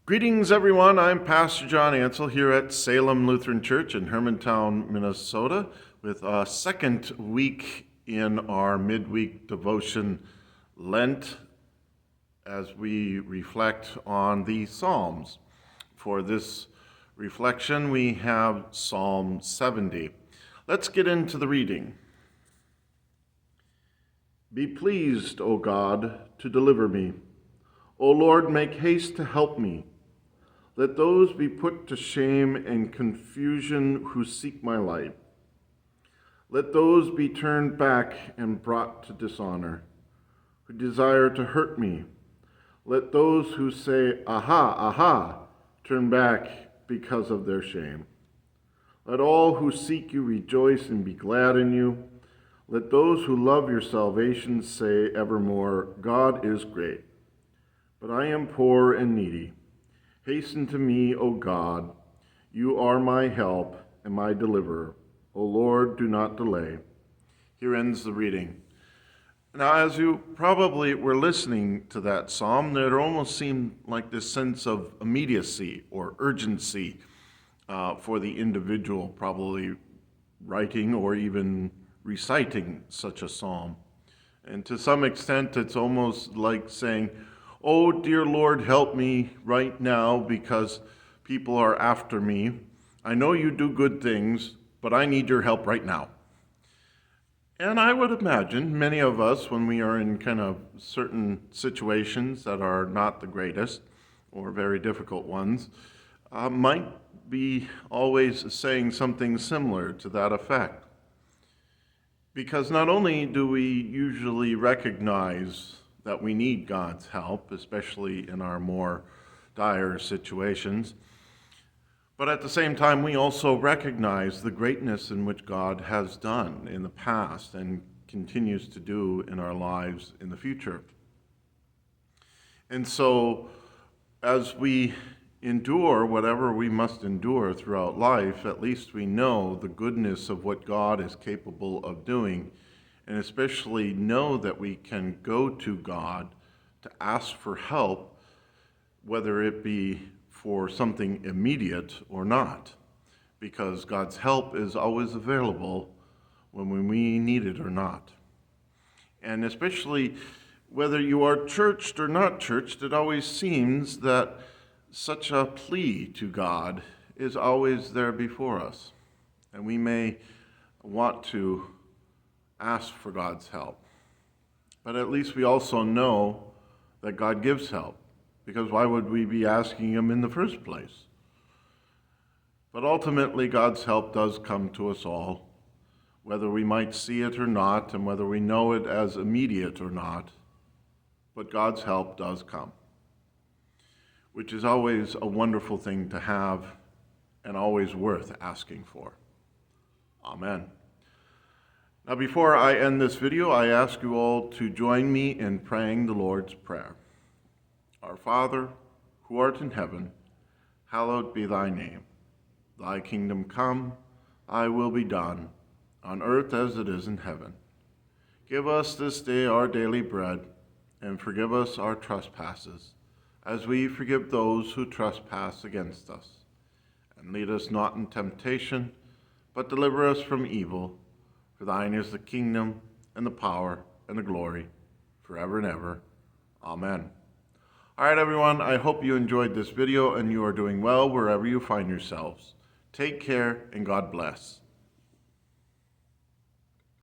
Greetings, everyone. I'm Pastor John Ansel here at Salem Lutheran Church in Hermantown, Minnesota, with a second week in our midweek devotion Lent as we reflect on the Psalms. For this reflection, we have Psalm 70. Let's get into the reading. Be pleased, O God, to deliver me. O Lord, make haste to help me. Let those be put to shame and confusion who seek my life. Let those be turned back and brought to dishonor, who desire to hurt me. Let those who say, Aha, aha, turn back because of their shame. Let all who seek you rejoice and be glad in you. Let those who love your salvation say evermore, God is great. But I am poor and needy. Hasten to me, O God. You are my help and my deliverer. O Lord, do not delay. Here ends the reading. Now, as you probably were listening to that psalm, there almost seemed like this sense of immediacy or urgency for the individual probably writing or even reciting such a psalm. And to some extent, it's almost like saying, Oh, dear Lord, help me right now because people are after me. I know you do good things, but I need your help right now. And I would imagine many of us, when we are in kind of certain situations that are not the greatest or very difficult ones, might be always saying something similar to that effect. Because not only do we usually recognize that we need God's help, especially in our more dire situations. But at the same time, we also recognize the greatness in which God has done in the past and continues to do in our lives in the future. And so, as we endure whatever we must endure throughout life, at least we know the goodness of what God is capable of doing, and especially know that we can go to God to ask for help, whether it be for something immediate or not, because God's help is always available when we need it or not. And especially whether you are churched or not churched, it always seems that such a plea to God is always there before us. And we may want to ask for God's help. But at least we also know that God gives help, because why would we be asking Him in the first place? But ultimately, God's help does come to us all, whether we might see it or not, and whether we know it as immediate or not. But God's help does come, which is always a wonderful thing to have and always worth asking for. Amen. Now, before I end this video, I ask you all to join me in praying the Lord's Prayer. Our Father, who art in heaven, hallowed be thy name. Thy kingdom come, thy will be done, on earth as it is in heaven. Give us this day our daily bread, and forgive us our trespasses, as we forgive those who trespass against us. And lead us not in temptation, but deliver us from evil. For thine is the kingdom, and the power, and the glory, forever and ever. Amen. All right, everyone, I hope you enjoyed this video and you are doing well wherever you find yourselves. Take care, and God bless.